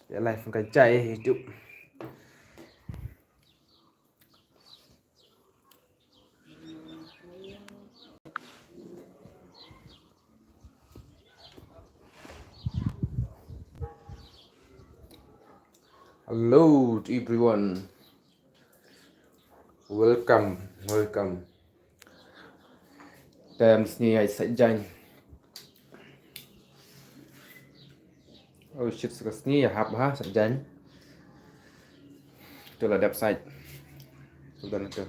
Để lại phần cái chạy YouTube. Hello to everyone. Welcome. Sngi saitjaiñ. Oh shit, sngi hap ha saitjaiñ. Itu là website. Sudah nanti.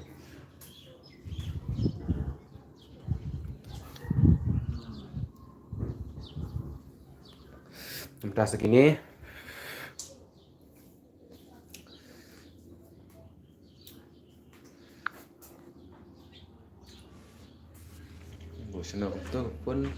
Minta segini. Bosan itu pun.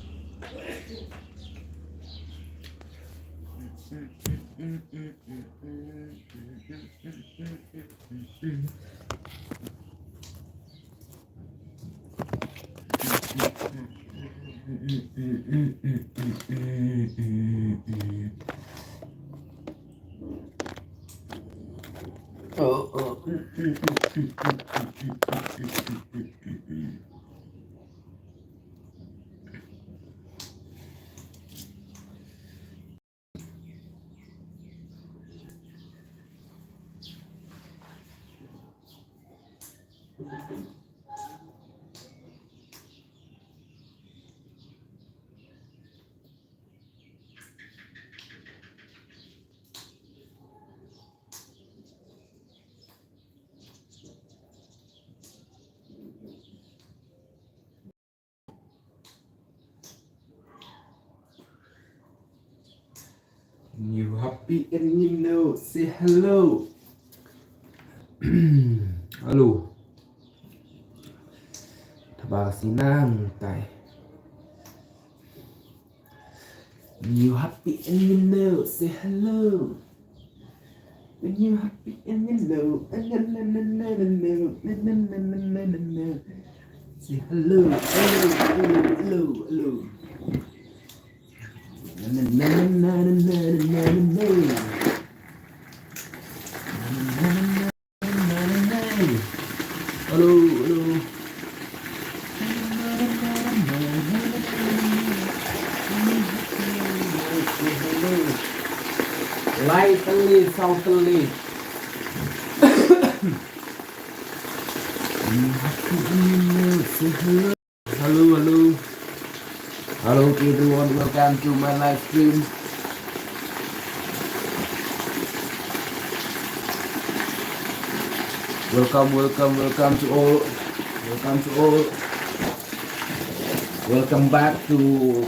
You happy and you know, say hello. Halo. Terima kasih nang tay. You happy and you know, say hello. When you happy and you know, say hello, hello. Hello. Lightly, softly. Say hello. Hello everyone, welcome to my live stream. Welcome to all. Welcome back to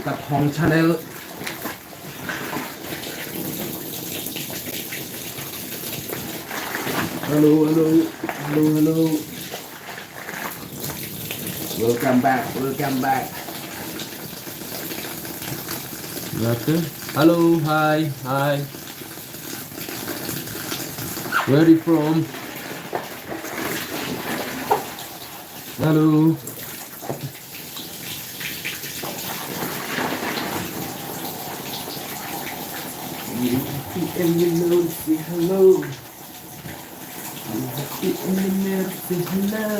THONG channel. Hello. Welcome back. Hello, hi. Where are you from? Hello. And you know, say hello. You happy and you know, say hello.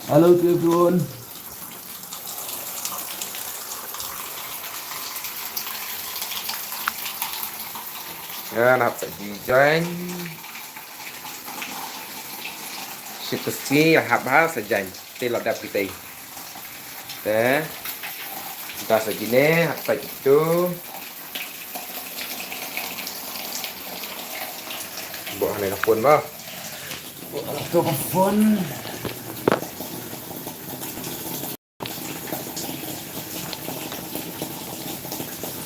Hello to everyone. Nạp saitjaiñ. Sipesi hap ha saitjaiñ. Telo dapiti. Teh. Kita segini hap itu. Buat này phun vào. Buat phun.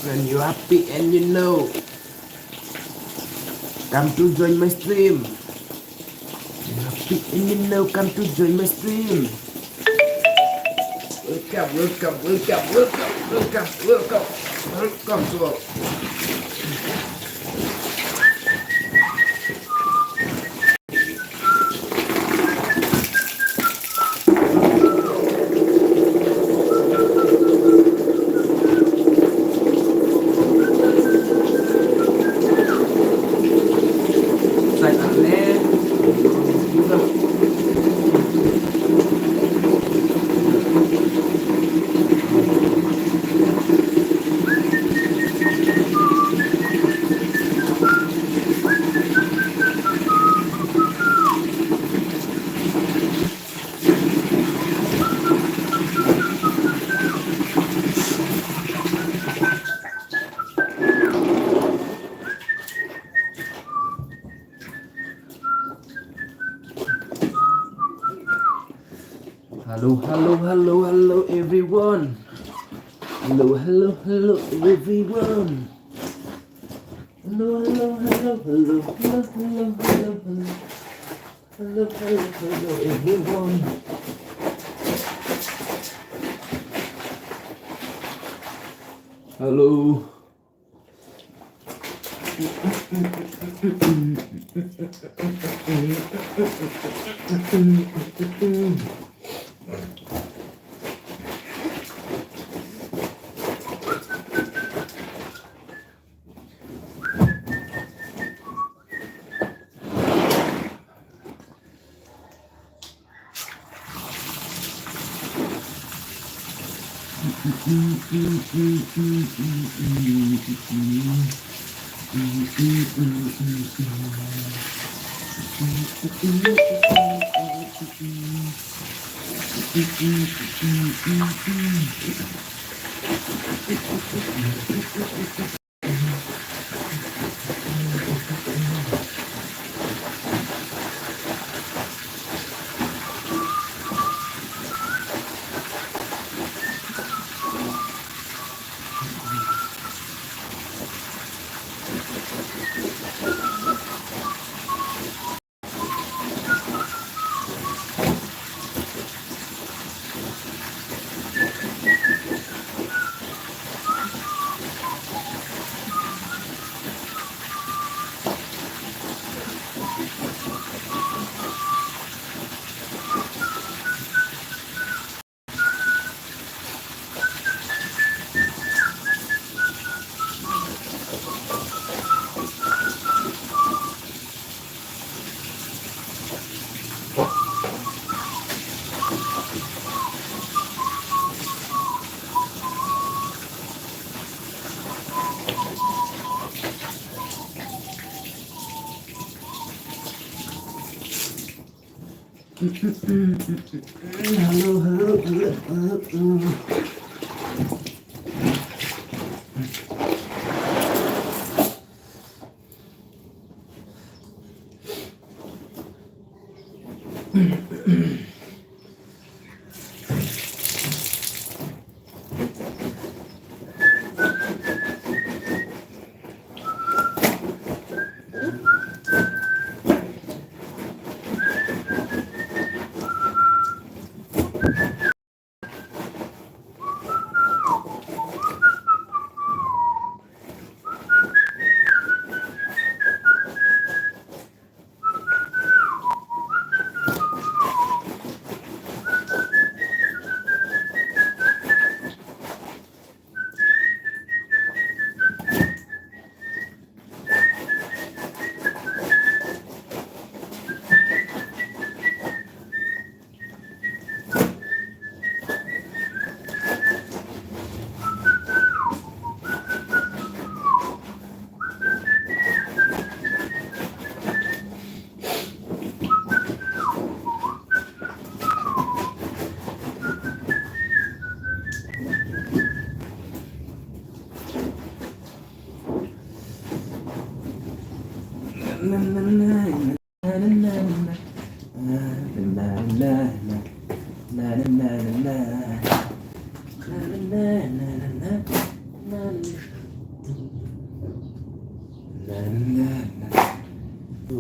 When you happy and you know, come to join my stream. You happy and you know, come to join my stream. Welcome to all. Hello everyone. Hello everyone. Hello everyone. Hello.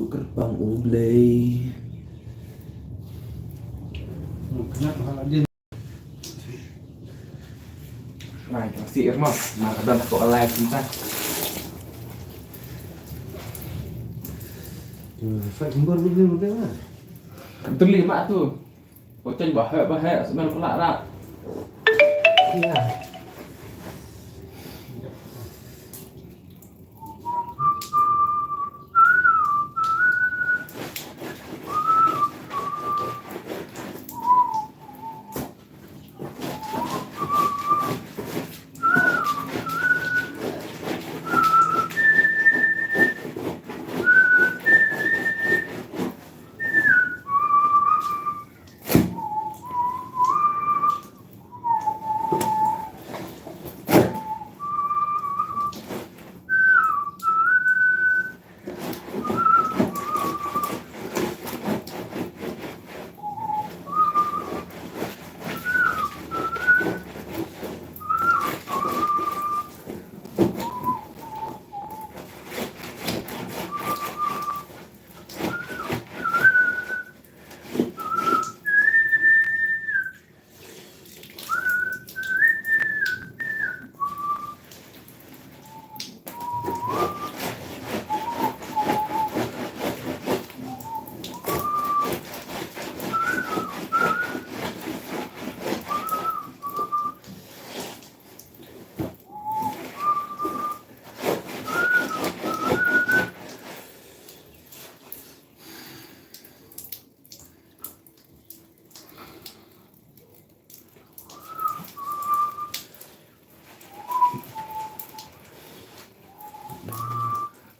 Gerbang Ublay. Kenapa dia? Này, si Irma, mà đâm của live chúng ta. Phải không còn lúc một cái mà. Từng lima tuh. Bocah bahaya sebenarnya pelak rak. Iya.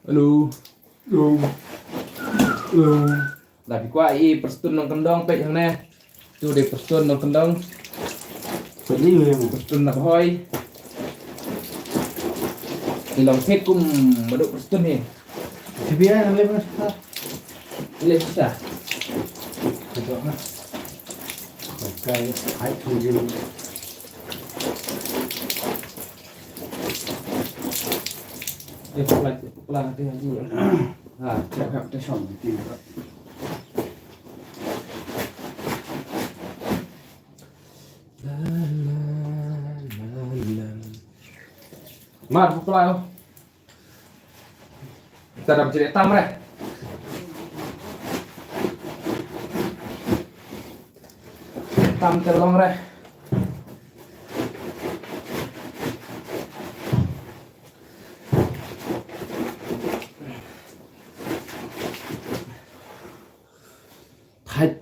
Halo. Halo. Halo. Lah di kuah i perstun nong kendong pek yang nè. Tu de perstun nong kendong. Jadi yang Perstun nak hoi. Ilang pet kum maduk perstun ni. sebiar yang lepas. Ile susah. Betul kan? Pakai air tujuh. Pelan dia haji. Ha, Cakap tu sama tidak. Mat pelan. Kita dapat cerita tam re. Tam terlong re. Hai.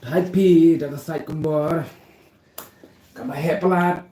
Hai pi dah selesai kembor. Kamu hek pelat.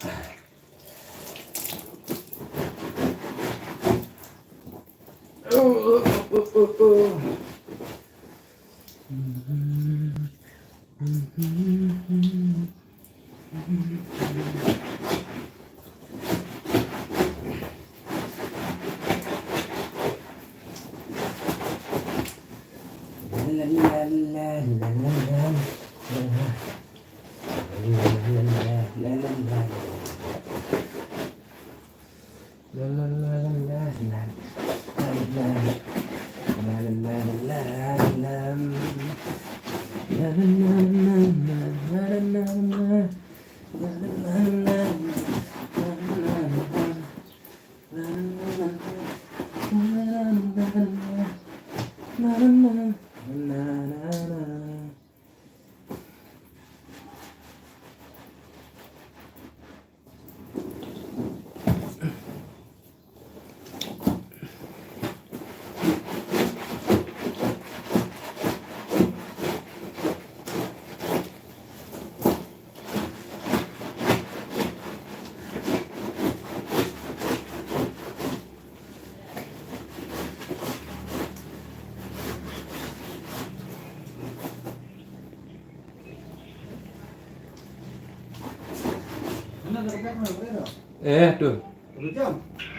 Tuh.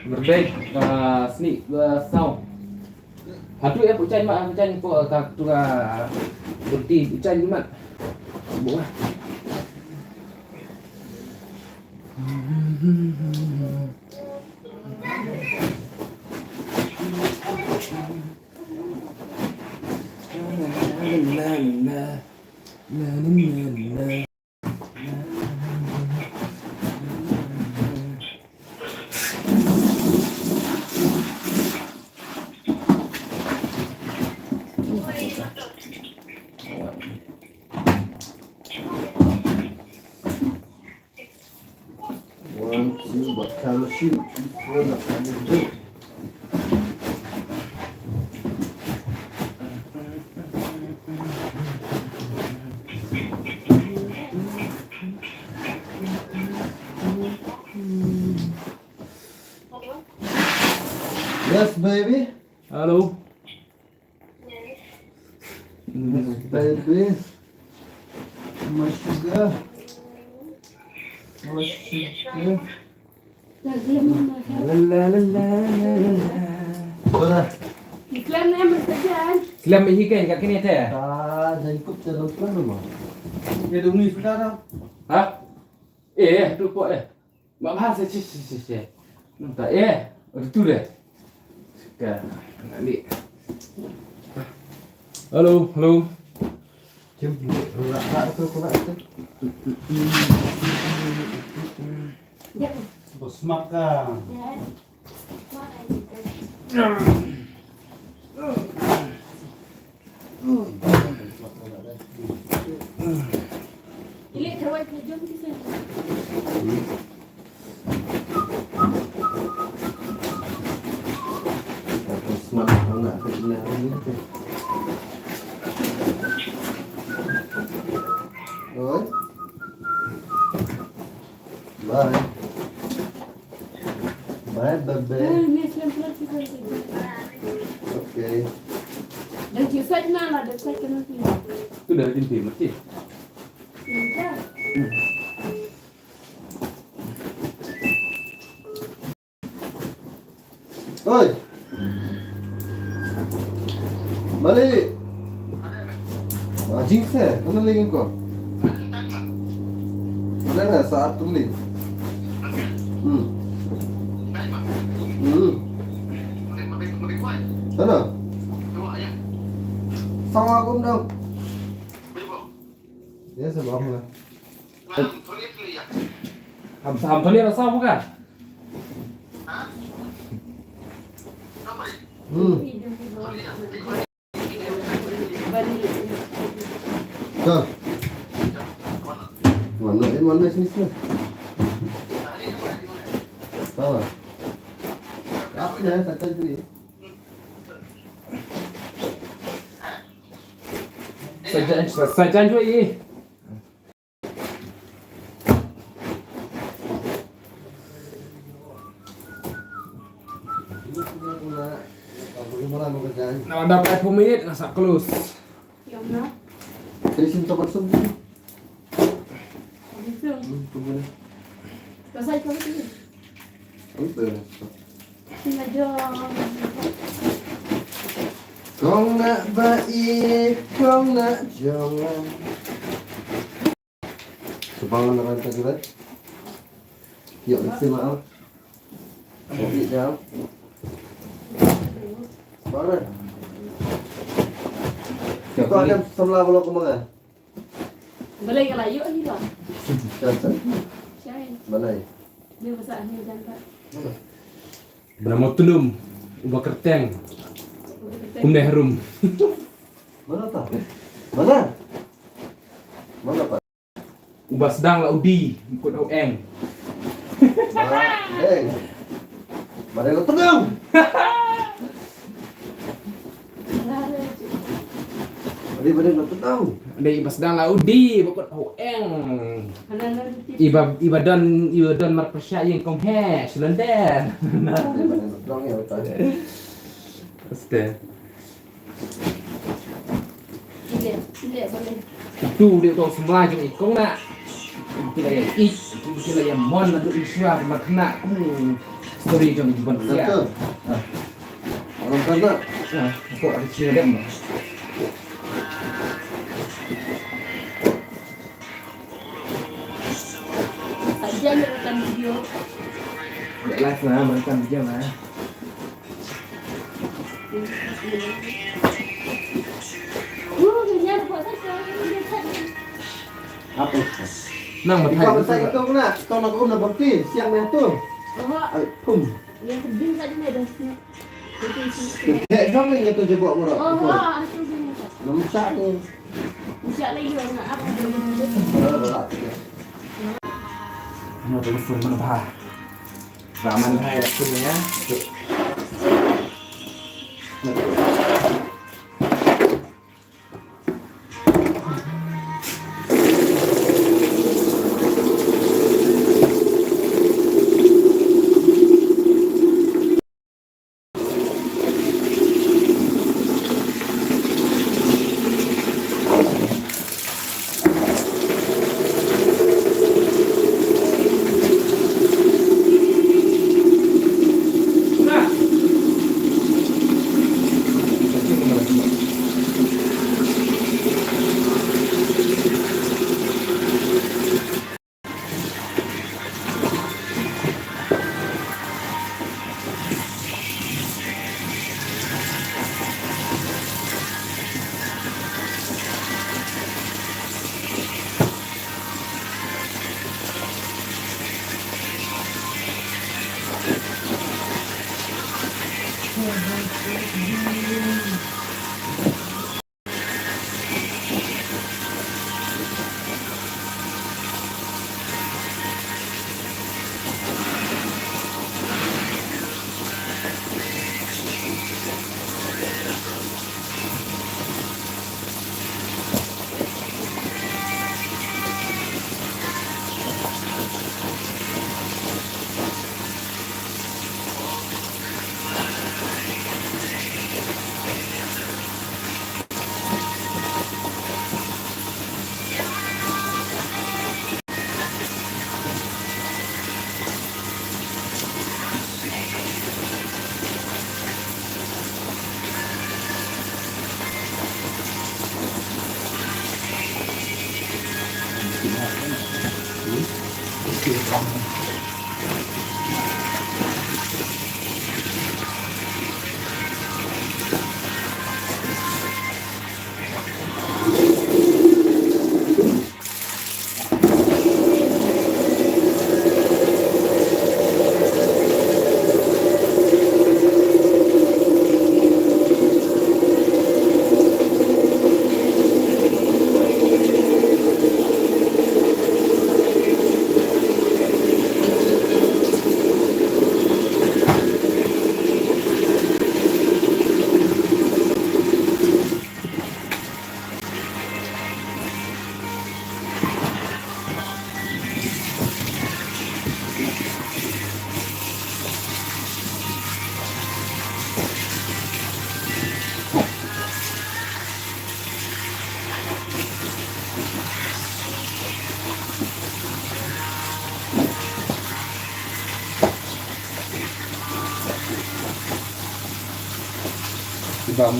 Berdek sini sau. Hatu ya pucai mak pucai po tak tu berti pucai mak. Buah. One, two, but camera shoot. One, camera shoot. Yes, baby. Halo. Yes, baby. My sugar. My sugar. La la la la la la. Boleh. Iklan ni bersejarah. Selam ikan kat kini teh. Tak, saya ikut jalan pelan rumah. Dia dah ni sekarang. Ha? Tu po Mak bahas si. Minta tu deh. Sekarang nanti. Halo. Jom, rak tu. Ya. Bos makan. Ya. Ini terwait jom kita. sebelah ni. Oi. Bye. Bye, baby. Ni pelan-pelan kita saja. Okay. Dan kisah nak lah, dan saya kena pilih. Tu dah jumpa mati. Minta. Oi. Balik. Anjing saya, mana lagi kau? Mana saat tu ni? Sana. Sama aku dong. Ya sebab apa? Ham tu ni rasa bukan? Dah. Mana sini sini. Sama. Apa ya kata tu? Saitjaiñ juga ini. Nak dapat 10 minit nak close. Yang nak? Dari sini tempat sembuh. Betul. Pasal kau ni. Apa? Sengaja. Kau nak baik, kau nak jangan. Sebangan nak rantai juga. Yuk, isi maaf. Kopi jauh. Mana? Kau akan sebelah belok kemana? Boleh kalau yuk ni lah. Jangan. Syahid. Mana? Dia masak ni jangan. Bernama Tunum, ubah kerteng, kumdeh harum. Mana tak? Mana? Mana pak? Ubah sedang lah udi, ikut eng. Hei, mana kau tenang? Mana kau tenang? Ada ibah sedang lah udi, ikut eng. Ibadan marpasya yang kong he, selenden. Mana kau tenang ya betul. Pasti. Tidak boleh. Itu dia tahu semua je ikong nak. Kita yang kita yang mon nak isya makna. Story jom iban dia. Betul. Orang kana. Aku ada cerita dem. Saja rekam video. Live lah, merekam video lah. Dia buat saja. Apa? Nang matai. Kau saya kau nak. Kau nak kau nak berhenti siang ni tu. Oh, Pum. yang sedih tadi ni dah sini. Dek dong ni tu je buat murah. Oh, itu dia. Nampak ni. Insya lagi orang nak apa? Mana telefon mana bah? Raman hai aku ni ya. Sebab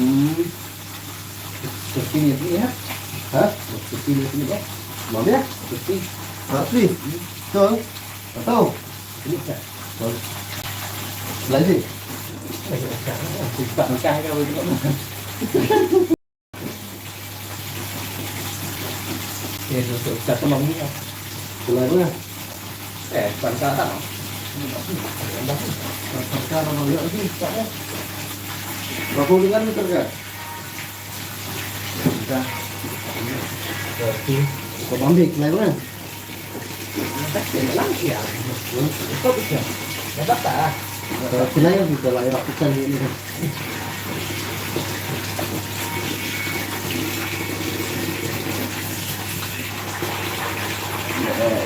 seperti ini ya. Hah? Seperti ini ya. Mau ya? Seperti. Seperti. Betul. Betul. Ini kan. Betul. Lagi. Pak nikah kau itu kan. Ya, satu lagi ya. Keluarnya. Pangkatan. Pangkatan mau lihat lagi, Pak ya. Berapa dengan meter kan? Sudah. Berarti kau ambil keluarnya. Lagi ya. Kau bisa. Dapat tak? Kenapa kita lagi lakukan ini kan?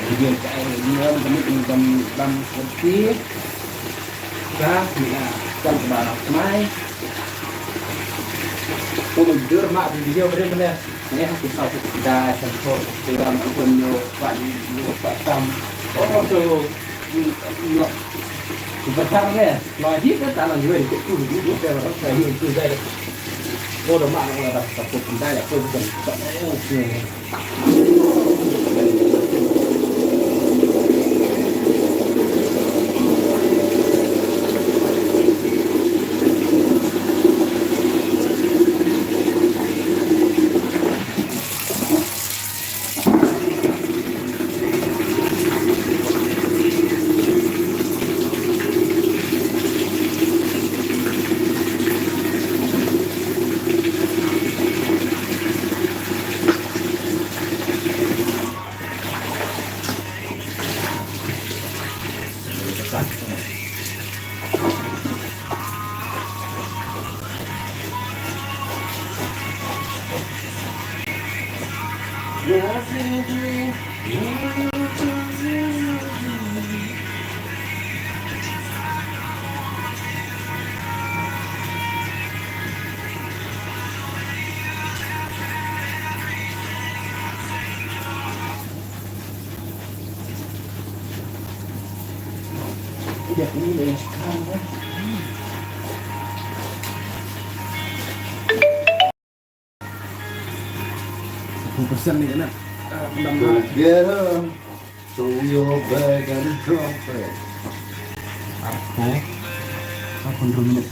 Video cái video mình cầm đâm một tí ra thì là cầm bà đọc máy cô mình đưa mạng video bên đây này học sau thì ra sản phẩm từ làm phần nhiều bạn tâm có từ vật trăm này nói hết tất cả là người cũng cứ biết về nó thể hiện từ đây cô đồng mạng là tập phục đây là tôi cần tận Lihat ini yang sekarang kan. Pesan nih kan. Together, so your bag and drop it. Apa dulu?